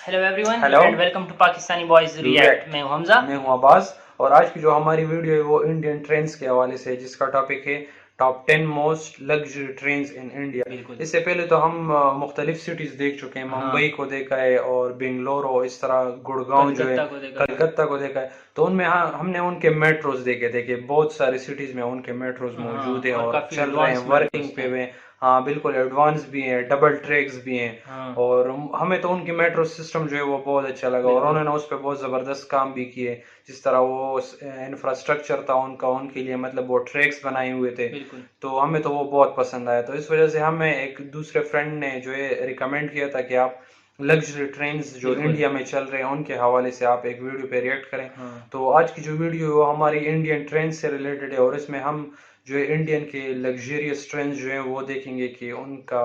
Hello everyone hello and welcome to Pakistani boys react. मैं हूं हमजा। मैं हूं अब्बास। और आज की जो हमारी वीडियो है वो इंडियन ट्रेन्स के हवाले से है, जिसका टॉपिक है top 10 most luxury trains in India. बिल्कुल। इससे पहले तो हम मुख्तलिफ सिटीज देख चुके हैं, हाँ, मुंबई को देखा है और बेंगलोर, इस तरह गुड़गांव जो है, कलकत्ता को देखा। कलकत्ता को देखा है। तो उनमें हमने उनके मेट्रोज देखे थे कि बहुत सारी सिटीज में उनके मेट्रोज हाँ, मौजूद है और और काफी चल रहे हैं, एडवांस वर्किंग मेट्रोस पे थे। हुए। हाँ बिल्कुल, एडवांस भी हैं, डबल ट्रैक्स भी हैं। हाँ, और हमें तो उनकी मेट्रो सिस्टम जो है वो बहुत अच्छा लगा और बिल्कुल उन्होंने उस पर बहुत ज़बरदस्त काम भी किए। जिस तरह वो इंफ्रास्ट्रक्चर था उनका, उनके लिए मतलब वो ट्रैक्स बनाए हुए थे। बिल्कुल। तो हमें तो वो बहुत पसंद आया, तो इस वजह से हमें एक दूसरे फ्रेंड ने जो है रिकमेंड किया था कि आप लग्जरी ट्रेन्स जो बिल्कुल। इंडिया में चल रहे हैं उनके हवाले से आप एक वीडियो पे रिएक्ट करें। हाँ, तो आज की जो वीडियो है वो हमारी इंडियन ट्रेन से रिलेटेड है और इसमें हम जो है इंडियन के लग्जरियस ट्रेन जो है वो देखेंगे कि उनका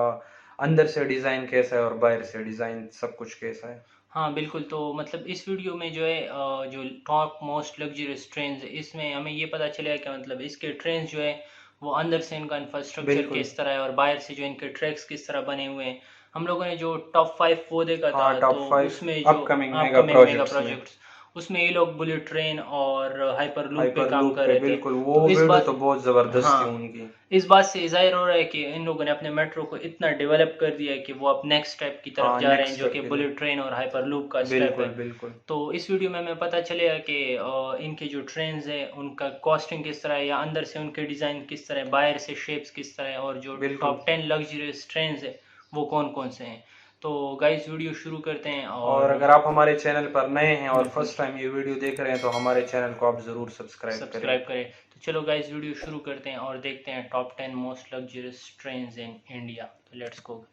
अंदर से डिज़ाइन कैसा है और बाहर से डिज़ाइन सब कुछ कैसा है। हाँ, बिल्कुल। तो मतलब इस वीडियो में जो है जो टॉप मोस्ट लग्जरियस ट्रेन्स, इसमें हमें ये पता चलेगा कि मतलब इसके ट्रेन्स जो है वो अंदर से इनका इंफ्रास्ट्रक्चर बिल्कुल। किस तरह है और बाहर से जो इनके ट्रैक्स किस तरह बने हुए हैं। हम लोगों ने जो टॉप 5 वो देखा हाँ, था, टॉप तो 5 उसमें जो upcoming mega upcoming mega projects में प्रोजेक्ट्स, उसमें ये लोग बुलेट ट्रेन और हाइपर लूप पे हाइपर काम लूप कर पे, रहे थे। बिल्कुल वो तो इस वीडियो बात तो बहुत ज़बरदस्त थी हाँ, उनकी। इस बात से ज़ाहिर हो रहा है कि इन लोगों ने अपने मेट्रो को इतना डेवलप कर दिया है कि वो अब नेक्स्ट स्टेप की तरफ हाँ, जा रहे हैं, नेक्स्ट जो स्टेप कि की बुलेट तरफ। ट्रेन और हाइपर लूप का स्टेप है। बिल्कुल बिल्कुल। तो इस वीडियो में हमें पता चलेगा कि इनके जो ट्रेन्स हैं उनका कॉस्टिंग किस तरह है, या अंदर से उनके डिज़ाइन किस तरह है, बाहर से शेप्स किस तरह है, और जो बिल्कुल। टॉप 10 लग्जरियस ट्रेन्स है वो कौन कौन से हैं। तो गाइस वीडियो शुरू करते हैं। और और अगर आप हमारे चैनल पर नए हैं और बिल्कुल फर्स्ट टाइम ये वीडियो देख रहे हैं तो हमारे चैनल को आप ज़रूर सब्सक्राइब करें। सब्सक्राइब करें। तो चलो गाइस वीडियो शुरू करते हैं और देखते हैं top 10 most luxurious trains in India. तो लेट्स गो।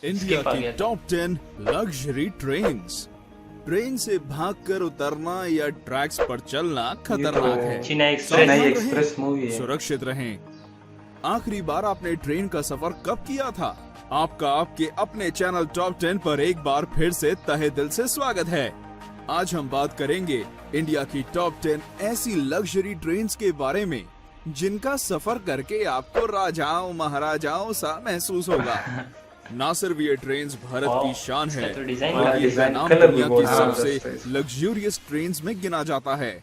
इंडिया स्किप आ की गया था। Top 10 luxury trains. ट्रेन से भागकर उतरना या ट्रैक्स पर चलना ये तो खतरनाक है। चेन्नई एक्सप्रेस। चेन्नई सावधान एक्सप्रेस मूवी रहें, है। सुरक्षित रहें। आखिरी बार आपने ट्रेन का सफर कब किया था? आपका आपके अपने चैनल टॉप 10 पर एक बार फिर से तहे दिल से स्वागत है। आज हम बात करेंगे इंडिया की टॉप 10 ऐसी लग्जरी ट्रेन्स के बारे में जिनका सफर करके आपको राजाओं महाराजाओं सा महसूस होगा। ना सिर्फ ये ट्रेन्स भारत की शान इसका है, तो डिजाइन हाँ, बल्कि इनका डिजाइन नाम कलर भी दुनिया बहुत की सबसे जबरदस्त है इसका। लग्जूरियस ट्रेन्स में गिना जाता है।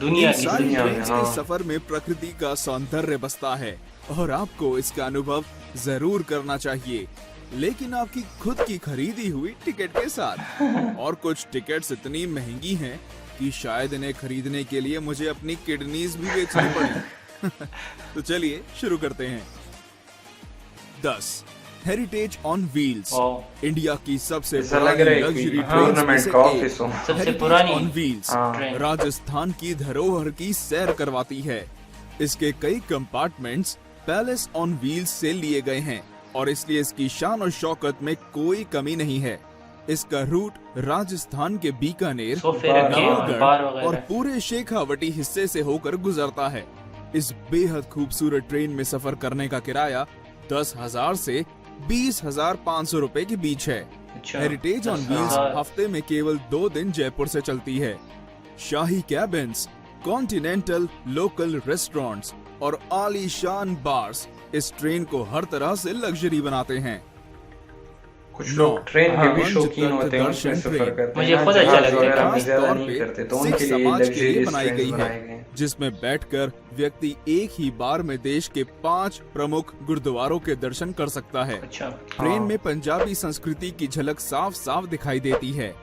दुनिया इन की सारी दुनिया में, ट्रेन्स हाँ। के सफर में प्रकृति का सौंदर्य बसता है और आपको इसका अनुभव जरूर करना चाहिए, लेकिन आपकी खुद की खरीदी हुई टिकट के साथ। और कुछ टिकट्स इतनी महंगी हैं कि शायद इन्हें खरीदने के लिए मुझे अपनी किडनीज भी बेचनी पड़ी। तो चलिए शुरू करते हैं। 10 हेरिटेज ऑन व्हील्स। वाह, इंडिया की सबसे ऐसा लग पुरानी रहा है लग्जरी कि ट्रेन्स में गवर्नमेंट से का एक ऑफिस हो। सबसे हेरिटेज पुरानी ऑन व्हील्स हाँ। ट्रेन। राजस्थान की धरोहर की सैर करवाती है। इसके कई कंपार्टमेंट्स पैलेस ऑन व्हील्स से लिए गए हैं और इसलिए इसकी शान और शौकत में कोई कमी नहीं है। इसका रूट राजस्थान के बीकानेर, सोफे रखे हैं और बार नवलगढ़ और वगैरह। पूरे शेखावटी हिस्से से होकर गुजरता है। इस बेहद खूबसूरत ट्रेन में सफर करने का किराया 10,000 से 20,500 रुपए के बीच है। अच्छा, हेरिटेज ऑन 10,000। व्हील्स हफ्ते में केवल 2 दिन जयपुर से चलती है। शाही कैबिन्स, कॉन्टिनेंटल लोकल रेस्टोरेंट्स और आलीशान बार्स इस ट्रेन को हर तरह से लग्जरी बनाते हैं। कुछ लोग ट्रेन के भी पंच शौकीन तत्व होते हैं, उसमें दर्शन सफर ट्रेन करते मुझे हैं, खुद अच्छा जहाज लगता है। वगैरह में खास ज्यादा तौर नहीं पे करते, तो सिख उनके लिए समाज के लिए लग्जरियस बनाई ट्रेन्स गई बनाए गए है, हैं। जिसमें बैठकर व्यक्ति एक ही बार में देश के 5 प्रमुख गुरुद्वारों के दर्शन कर सकता है। अच्छा, ट्रेन हाँ। में पंजाबी संस्कृति की झलक साफ साफ दिखाई देती है।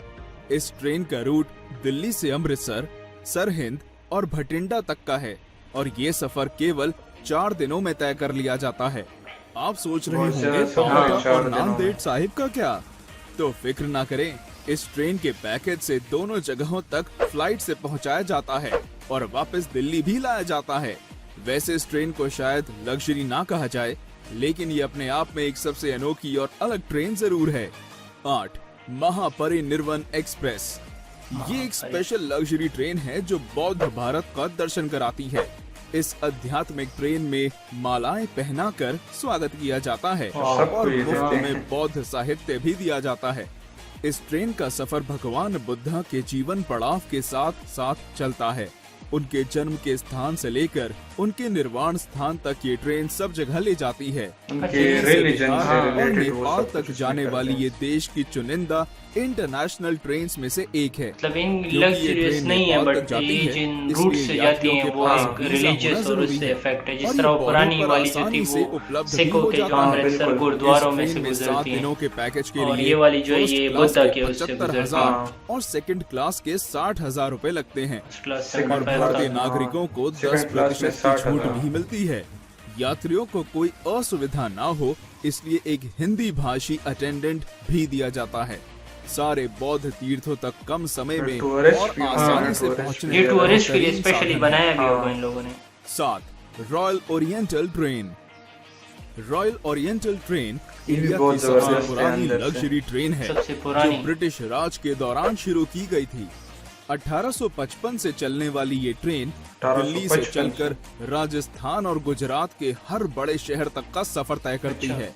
इस ट्रेन का रूट दिल्ली से अमृतसर, सरहिंद और भटिंडा तक का है और ये सफर केवल 4 दिनों में तय कर लिया जाता है। आप सोच रहे बहुत होंगे ज्यादा सफर है, पांवटा 4 और दिनों में। नांदेड़ साहिब का क्या? तो फिक्र ना करें, इस ट्रेन के पैकेज से दोनों जगहों तक फ्लाइट से पहुंचाया जाता है और वापस दिल्ली भी लाया जाता है। वैसे इस ट्रेन को शायद लग्जरी ना कहा जाए, लेकिन ये अपने आप में एक सबसे अनोखी और अलग ट्रेन जरूर है। 8 महापरिनिर्वाण एक्सप्रेस। ये एक स्पेशल लग्जरी ट्रेन है जो बौद्ध भारत का दर्शन कराती है। इस आध्यात्मिक ट्रेन में मालाएं पहनाकर स्वागत किया जाता है और मुफ्त में बौद्ध साहित्य भी दिया जाता है। इस ट्रेन का सफर भगवान बुद्धा के जीवन पड़ाव के साथ साथ चलता है। उनके जन्म के स्थान से लेकर उनके निर्वाण स्थान तक ये ट्रेन सब जगह ले जाती है। उनके रिलीजन से और रिलेटेड वो नेपाल सब तक कुछ जाने करते वाली हैं। ये देश की चुनिंदा इंटरनेशनल ट्रेन्स में से एक है। मतलब इन क्योंकि ये लग्जरियस ट्रेन नहीं है, नेपाल बट तक जाती ये है, जिन इसलिए रूट से जाती यात्रियों हैं के वो पास एक वीजा रिलीजियस होना और जरूरी उससे है। इफेक्ट है। और जिस ये तरह वो बॉर्डर पुरानी पर वाली जो थी आसानी से वो उपलब्ध भी सिखों हो के जो जाता है। अमृतसर बिल्कुल। गुरुद्वारों में इस से ट्रेन 7 गुजरती दिनों हैं, के पैकेज के और लिए ये वाली जो है फर्स्ट ये क्लास बुद्धा के के उससे 75,000 हाँ। और सेकंड क्लास के 60,000 रुपए लगते हैं। फर्स्ट क्लास Second और 75,000। भारतीय नागरिकों को Second class 10% में की छूट 60,000। भी मिलती है। यात्रियों को कोई असुविधा ना हो इसलिए एक हिंदी भाषी अटेंडेंट भी दिया जाता है। सारे बौद्ध तीर्थों तक कम समय में टूरिस्ट और भी- हाँ, आसानी से टूरिस्ट पहुंचने ये का टूरिस्ट के लिए बेहतरीन स्पेशली साधन बनाया भी हाँ। होगा इन लोगों ने। 7 royal oriental train. Royal oriental train ये भी इंडिया बहुत की सबसे जबरदस्त है पुरानी अंदर से। लग्जरी ट्रेन है सबसे जो पुरानी। ब्रिटिश राज के दौरान शुरू की गई थी। 1855 से चलने वाली ये ट्रेन 1855 दिल्ली से चलकर राजस्थान और गुजरात के हर बड़े शहर तक का सफर तय करती अच्छा। है।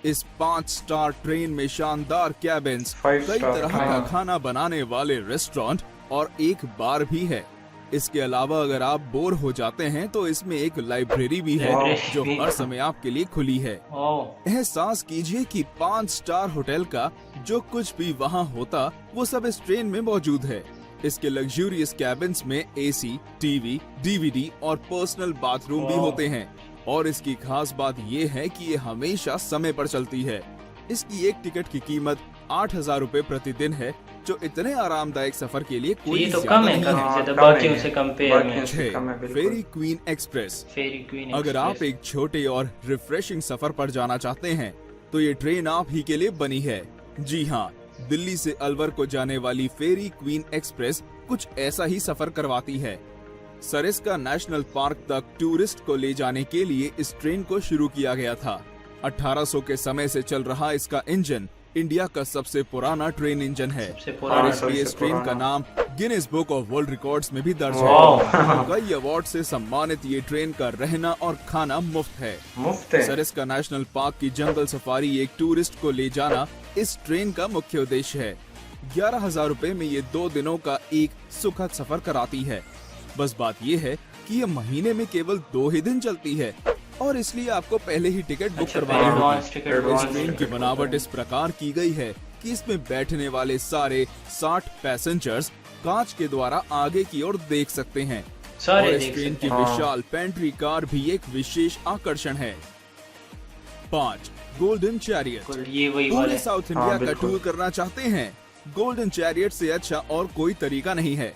इस 5 स्टार ट्रेन में शानदार कैबिन्स, 5 कई स्टार, तरह का हाँ। खाना बनाने वाले रेस्टोरेंट और एक बार भी है। इसके अलावा अगर आप बोर हो जाते हैं तो इसमें एक लाइब्रेरी भी है लाइब्रेरी जो भी। हर समय आपके लिए खुली है। ओह, एहसास कीजिए कि 5 स्टार होटल का जो कुछ भी वहाँ होता वो सब इस ट्रेन में मौजूद है। इसके लग्जूरियस कैबिन्स में एसी, टीवी, डीवीडी और पर्सनल बाथरूम भी वाह। होते हैं। और इसकी खास बात ये है कि ये हमेशा समय पर चलती है। इसकी एक टिकट की कीमत 8,000 रुपए प्रतिदिन है, जो इतने आरामदायक सफर के लिए कोई ये तो ज्यादा कम है नहीं काफी हाँ, ज्यादा कम बाकियों है। से कंपेयर में। बाकियों से कम है, बिल्कुल। फेरी क्वीन एक्सप्रेस। फेरी क्वीन अगर आप एक्सप्रेस। एक छोटे और रिफ्रेशिंग सफर पर जाना चाहते हैं तो ये ट्रेन आप ही के लिए बनी है। जी हाँ, दिल्ली से अलवर को जाने वाली फेरी क्वीन एक्सप्रेस कुछ ऐसा ही सफर करवाती है। सरिस्का नेशनल पार्क तक टूरिस्ट को ले जाने के लिए इस ट्रेन को शुरू किया गया था। 1800 के समय से चल रहा इसका इंजन इंडिया का सबसे पुराना ट्रेन इंजन है सबसे और पुराना। इसलिए इस सबसे ट्रेन का पुराना। नाम Guinness book of world records में भी दर्ज वाह। है। कई अवार्ड से सम्मानित ये ट्रेन का रहना और खाना मुफ्त है। मुफ्त है। सरिस्का नेशनल पार्क की जंगल सफारी एक टूरिस्ट को ले जाना इस ट्रेन का मुख्य उद्देश्य है। 11,000 रुपए में ये 2 दिनों का एक सुखद सफर कराती है। बस बात ये है कि ये महीने में केवल 2 ही दिन चलती है और इसलिए आपको पहले ही टिकट बुक अच्छा, करवानी होगी। एडवांस टिकट, इस एडवांस ट्रेन की टिकट बनावट इस प्रकार की गई है कि इसमें बैठने वाले सारे 60 पैसेंजर्स कांच के द्वारा आगे की ओर देख सकते हैं। सारे और इस देख ट्रेन सकते की हैं। विशाल पेंट्री कार भी एक विशेष आकर्षण है। 5 गोल्डन चैरियट। हैं। ये वही पूरे वाले। साउथ हाँ, इंडिया का बिल्कुल। टूर करना चाहते हैं? गोल्डन चैरियट से अच्छा और कोई तरीका नहीं है।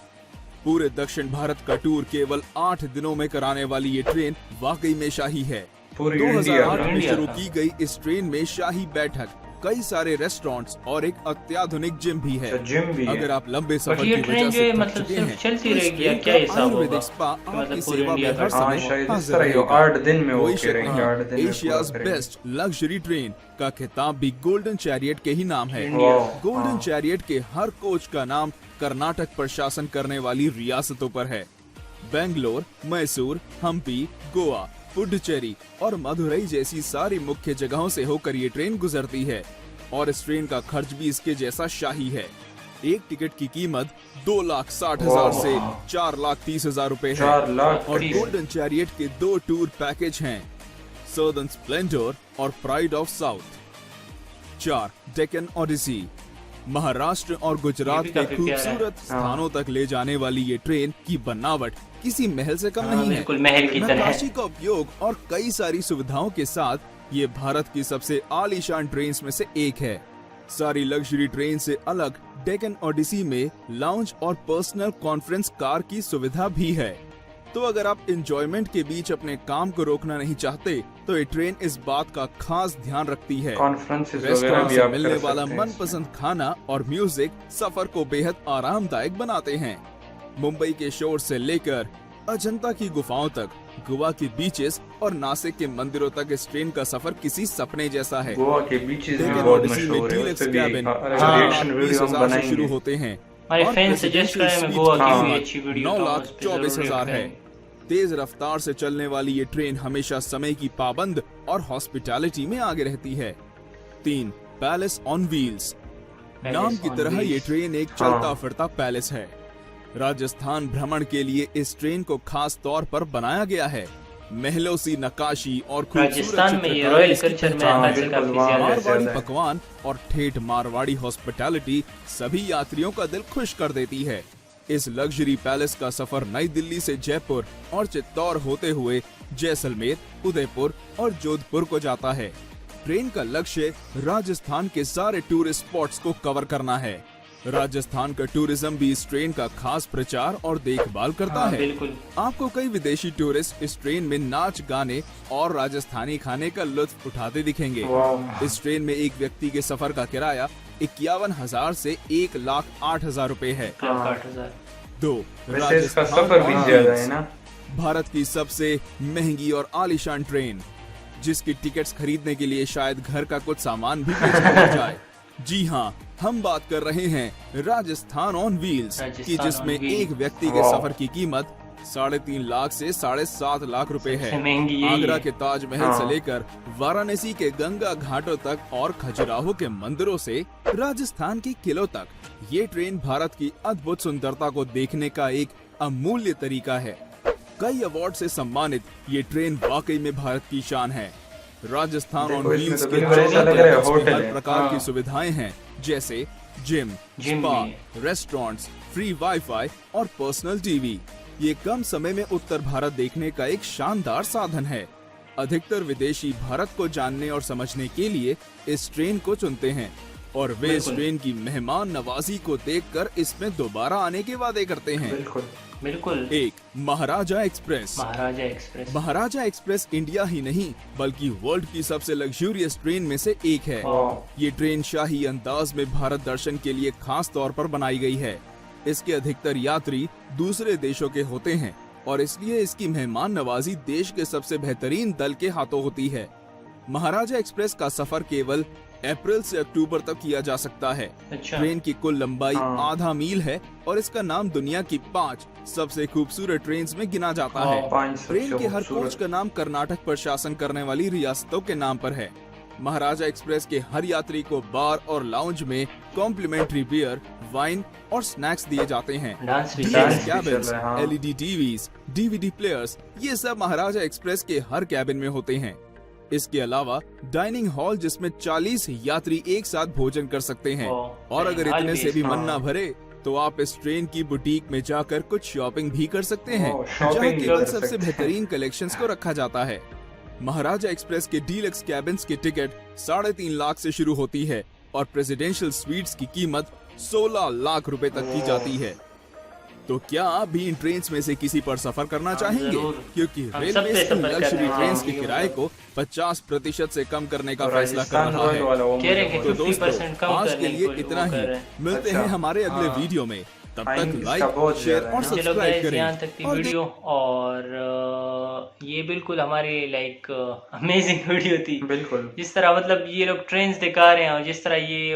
पूरे दक्षिण भारत का टूर केवल 8 दिनों में कराने वाली ये ट्रेन वाकई में शाही है। पूरी 2008 में इंडिया शुरू का। की गई इस ट्रेन में शाही बैठक, कई सारे रेस्टोरेंट्स और एक अत्याधुनिक जिम भी है। जिम भी है। अगर आप लंबे सफर ये की ट्रेन वजह जो से है थक मतलब चुके सिर्फ हैं, चलती तो इस रहेगी या ट्रेन क्या का हिसाब आयुर्वेदिक होगा? स्पा मतलब आपकी पूरी सेवा में इंडिया का हर हाँ, समय शायद इस हाजिर तरह ही हो। रहेगा। 8 दिन में वो कोई शक करेंगे, नहीं, 8 दिन में एशियाज पूरा करेंगे। बेस्ट लग्जरी ट्रेन का खिताब भी गोल्डन चैरियट के ही नाम है। इंडिया। वाह, गोल्डन हाँ। चैरियट के हर कोच का नाम कर्नाटक पर शासन करने वाली रियासतों पर है। बेंगलोर, मैसूर, हम्पी, गोवा, पुडुचेरी और मदुरई जैसी सारी मुख्य जगहों से होकर ये ट्रेन गुजरती है और इस ट्रेन का खर्च भी इसके जैसा शाही है। एक टिकट की कीमत 2,60,000 से 4,30,000 रुपए है 4 लाख और 30,000 गोल्डन चैरियट के 2 टूर पैकेज हैं, सर्दर्न स्प्लेंडर और pride of south. 4 Deccan odyssey. Maharashtra और गुजरात ये भी के काफी प्यारा है। खूबसूरत स्थानों तक ले जाने वाली ये ट्रेन की बनावट किसी महल से कम हाँ, नहीं है। बिल्कुल महल की तरह है। नक्काशी का उपयोग और कई सारी सुविधाओं के साथ ये भारत की सबसे आलीशान ट्रेन में से एक है। सारी लग्जरी ट्रेन से अलग डेक्कन ओडिसी में लाउंज और पर्सनल कॉन्फ्रेंस कार की सुविधा भी है। तो अगर आप एंजॉयमेंट के बीच अपने काम को रोकना नहीं चाहते तो ये ट्रेन इस बात का खास ध्यान रखती है। कॉन्फ्रेंसेस वगैरह रेस्टोरेंट भी से आप मिलने कर वाला सकते हैं इसमें। मनपसंद खाना और म्यूजिक सफर को बेहद आरामदायक बनाते हैं। मुंबई के शोर से लेकर अजंता की गुफाओं तक, गोवा के बीचेस और नासिक के मंदिरों तक इस ट्रेन का सफर किसी सपने जैसा है। गोवा के बीचेस भी डेक्कन बहुत ओडिसी में मशहूर है। डीलक्स उस पे भी एक कैबिन अलग हाँ, रिएक्शन वीडियो हम 20,000 से शुरू बनाएंगे। होते हैं। हमारे और फैन सजेस्ट करें मैं गोवा की हाँ, भी अच्छी वीडियो 9,24,000 है। तेज रफ्तार से चलने वाली ये ट्रेन हमेशा समय की पाबंद और हॉस्पिटैलिटी में आगे रहती है। 3 पैलेस ऑन व्हील्स। नाम की तरह ये ट्रेन एक चलता फिरता पैलेस है। राजस्थान भ्रमण के लिए इस ट्रेन को खास तौर पर बनाया गया है। महलों सी नक्काशी और खूबसूरत राजस्थान में ये चित्रकारी रॉयल इसकी कल्चर में पहचान है। आजकल काफी वहाँ ज्यादा पे मारवाड़ी ज्यादा है। पकवान और ठेठ मारवाड़ी हॉस्पिटैलिटी सभी यात्रियों का दिल खुश कर देती है। इस लग्जरी पैलेस का सफर नई दिल्ली से जयपुर और चित्तौड़ होते हुए जैसलमेर, उदयपुर और जोधपुर को जाता है। ट्रेन का लक्ष्य राजस्थान के सारे टूरिस्ट स्पॉट्स को कवर करना है। राजस्थान का टूरिज्म भी इस ट्रेन का खास प्रचार और देखभाल करता हाँ, है। बिल्कुल। आपको कई विदेशी टूरिस्ट इस ट्रेन में नाच गाने और राजस्थानी खाने का लुत्फ उठाते दिखेंगे। वाह। इस ट्रेन में एक व्यक्ति के सफर का किराया 51,000 से 1,08,000 रुपए है। 8,000। दो वैसे इसका राजस्थान सफर भी और ज्यादा लीड्स, है ना। भारत की सबसे महंगी और आलीशान ट्रेन, जिसकी टिकट्स खरीदने के लिए शायद घर का कुछ सामान भी बेचना पड़ जाए। जी हाँ, हम बात कर रहे हैं राजस्थान ऑन व्हील्स की, राजस्थान जिसमें on wheels। एक व्यक्ति के वाह। सफर की कीमत 3.5 लाख से 7.5 लाख रुपए है। सबसे महंगी यही आगरा है। के ताजमहल हाँ। से लेकर वाराणसी के गंगा घाटों तक और खजुराहो के मंदिरों से राजस्थान के किलों तक, ये ट्रेन भारत की अद्भुत सुंदरता को देखने का एक अमूल्य तरीका है। कई अवार्ड से सम्मानित ये ट्रेन वाकई में भारत की शान है। राजस्थान ऑन देखो, इसमें व्हील्स तो के बिल्कुल ऐसा लग रहा है होटल हर है। प्रकार हाँ। की सुविधाएं हैं, जैसे जिम, जिम स्पा, भी रेस्टोरेंट्स, फ्री वाईफाई और पर्सनल टीवी। ये कम समय में उत्तर भारत देखने का एक शानदार साधन है। अधिकतर विदेशी भारत को जानने और समझने के लिए इस ट्रेन को चुनते हैं और वे इस बिल्कुल। ट्रेन की मेहमान नवाजी को देखकर इसमें दोबारा आने के वादे करते हैं। बिल्कुल। बिल्कुल। एक महाराजा एक्सप्रेस। महाराजा एक्सप्रेस। महाराजा एक्सप्रेस इंडिया ही नहीं बल्कि वर्ल्ड की सबसे लग्जूरियस ट्रेन में से एक है। वाह। ये ट्रेन शाही अंदाज में भारत दर्शन के लिए खास तौर पर बनाई गई है। इसके अधिकतर यात्री दूसरे देशों के होते हैं और इसलिए इसकी मेहमान नवाजी देश के सबसे बेहतरीन दल के हाथों होती है। महाराजा एक्सप्रेस का सफर केवल अप्रैल से अक्टूबर तक किया जा सकता है। अच्छा। ट्रेन की कुल लंबाई हाँ। आधा मील है और इसका नाम दुनिया की 5 सबसे खूबसूरत ट्रेन में गिना जाता है। 5 सबसे ट्रेन के हर कोच खूबसूरत। का नाम कर्नाटक पर शासन करने वाली रियासतों के नाम पर है। महाराजा एक्सप्रेस के हर यात्री को बार और लाउंज में कॉम्प्लीमेंट्री बियर, वाइन और स्नैक्स दिए जाते हैं। डांस भी डांस चल भी कैबिन्स, चल रहा है, हाँ। एलईडी टीवीज, डीवीडी प्लेयर्स, ये सब महाराजा एक्सप्रेस के हर कैबिन में होते हैं। इसके अलावा डाइनिंग हॉल जिसमें 40 यात्री एक साथ भोजन कर सकते हैं। वाह, और अगर हाल इतने भी से भी मन हाँ। ना भरे तो आप इस ट्रेन की बुटीक में जाकर कुछ शॉपिंग भी कर सकते हैं, वाह, जहाँ शॉपिंग भी केवल कर सबसे सकते हैं। बेहतरीन कलेक्शंस को रखा जाता है। महाराजा एक्सप्रेस के डीलक्स कैबिन्स की टिकट 3.5 लाख से शुरू होती है और प्रेसिडेंशियल स्वीट्स की कीमत 16 लाख रुपए तक की जाती है। तो क्या आप भी इन ट्रेन में से किसी पर सफर करना चाहेंगे? जरूर। क्योंकि हम रेलवे सब पे इन सफर लग्जरी करना ट्रेन के चाहेंगे। किराए को 50% से कम करने का और फैसला कर राजस्थान रहा रॉयल है। वाला वो कह रहे हैं कि मुझे तो बहुत- 50% कम आज के करने लिए को इतना वो ही। कर रहे हैं। मिलते अच्छा। हैं हमारे अगले हाँ। वीडियो में। तब टाइम तक इसका लाइक, बहुत शेयर ज्यादा है और ना। चलो सब्सक्राइब गाइस, करें। यहाँ तक थी और वीडियो और ये बिल्कुल हमारे लाइक अमेजिंग वीडियो थी। बिल्कुल। जिस तरह मतलब ये लोग ट्रेन्स दिखा रहे हैं और जिस तरह ये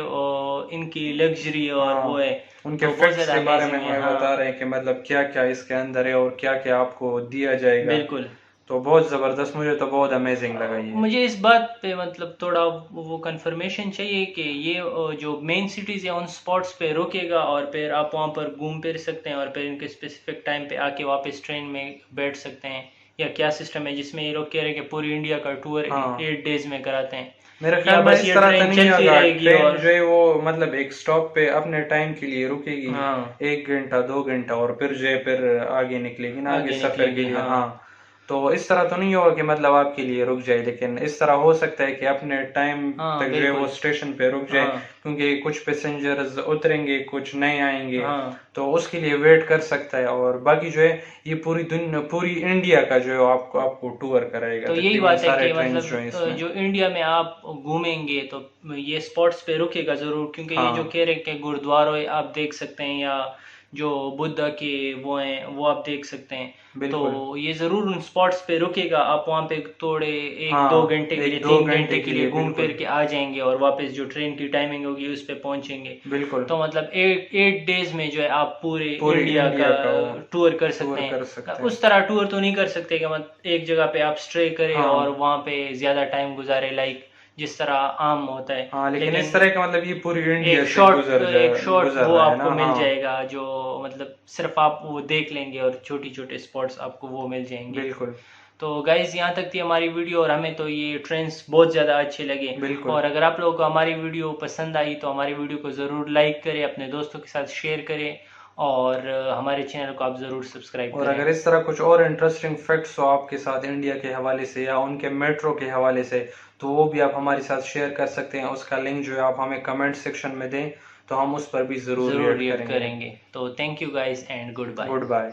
इनकी लग्जरी और हाँ। वो है, उनके तो बहुत फैक्ट्स ज्यादा के बारे में amazing है। हमें हाँ, बता रहे हैं कि मतलब क्या क्या इसके अंदर है और क्या क्या आपको दिया जाएगा। बिल्कुल। तो बहुत जबरदस्त, मुझे तो बहुत अमेजिंग लगा ये। मुझे इस बात पे मतलब थोड़ा वो कंफर्मेशन चाहिए कि ये जो मेन सिटीज है उन स्पॉट्स पे रुकेगा और फिर आप वहाँ पर घूम फिर सकते हैं और फिर इनके स्पेसिफिक टाइम पे आके वापस ट्रेन में बैठ सकते हैं, या क्या सिस्टम है जिसमें ये लोग कह रहे हैं कि पूरी इंडिया का टूर हाँ। 8 डेज में कराते हैं। मेरे या ख्याल में बस इस ये तरह ट्रेन तो नहीं चलती होगा। रहेगी ट्रेन और जो है वो मतलब एक स्टॉप पे अपने टाइम के लिए रुकेगी, हाँ। 1 घंटा 2 घंटा, और फिर जो है फिर आगे निकलेगी ना, आगे आगे सफर के निकलेगी, लिए। हाँ। हाँ, तो इस तरह तो नहीं होगा कि मतलब आपके लिए रुक जाए, लेकिन इस तरह हो सकता है कि अपने टाइम हाँ, तक जो है वो बिल्कुल। स्टेशन पे रुक जाए, हाँ। क्योंकि कुछ पैसेंजर्स उतरेंगे, कुछ नए आएंगे, हाँ। तो उसके लिए वेट कर सकता है। और बाकी जो है ये पूरी इंडिया का जो है आपको टूर कराएगा। तो यही तकरीबन बात है सारे कि ट्रेन्स जो है मतलब इसमें। जो इंडिया में आप घूमेंगे तो ये स्पॉट्स पे रुकेगा जरूर, क्योंकि ये हाँ। जो कह रहे हैं कि गुरुद्वारे आप देख सकते हैं या जो बुद्धा के वो हैं वो आप देख सकते हैं, बिल्कुल। तो ये जरूर उन स्पॉट्स पे रुकेगा। आप वहाँ पे थोड़े 1-2 हाँ, घंटे के लिए, 1-2 3 घंटे घंटे के लिए घूम बिल्कुल। फिर के आ जाएंगे और वापस जो ट्रेन की टाइमिंग होगी उस पे पहुंचेंगे। बिल्कुल। तो मतलब 8 डेज में जो है आप पूरे पूरे इंडिया इंडिया का का टूर कर टूर सकते कर हैं। सकते हैं। उस तरह टूर तो नहीं कर सकते कि मतलब एक जगह पे आप स्टे करें हाँ। और वहाँ पे ज्यादा टाइम गुजारे, लाइक जिस तरह आम होता है। हाँ, लेकिन इस तरह का मतलब ये पूरी इंडिया एक से शॉर्ट गुजर वो रहा है आपको ना। मिल हाँ जाएगा, जो मतलब सिर्फ आप वो देख लेंगे और छोटी छोटे स्पॉट्स आपको वो मिल जाएंगे। बिल्कुल तो गाइज यहाँ तक थी हमारी वीडियो, और हमें तो ये ट्रेंड्स बहुत ज़्यादा अच्छे लगे। बिल्कुल। और अगर आप लोगों को हमारी वीडियो पसंद आई तो हमारी वीडियो को ज़रूर लाइक करें, अपने दोस्तों के साथ शेयर करें, और हमारे चैनल को आप ज़रूर सब्सक्राइब और करें। अगर इस तरह कुछ और इंटरेस्टिंग फैक्ट्स हो आपके साथ इंडिया के हवाले से या उनके मेट्रो के हवाले से, तो वो भी आप हमारे साथ शेयर कर सकते हैं। उसका लिंक जो है आप हमें कमेंट सेक्शन में दें, तो हम उस पर भी ज़रूर ज़रूर रिएक्ट रिएक्ट करेंगे। करेंगे। तो thank you guys and goodbye. Good bye.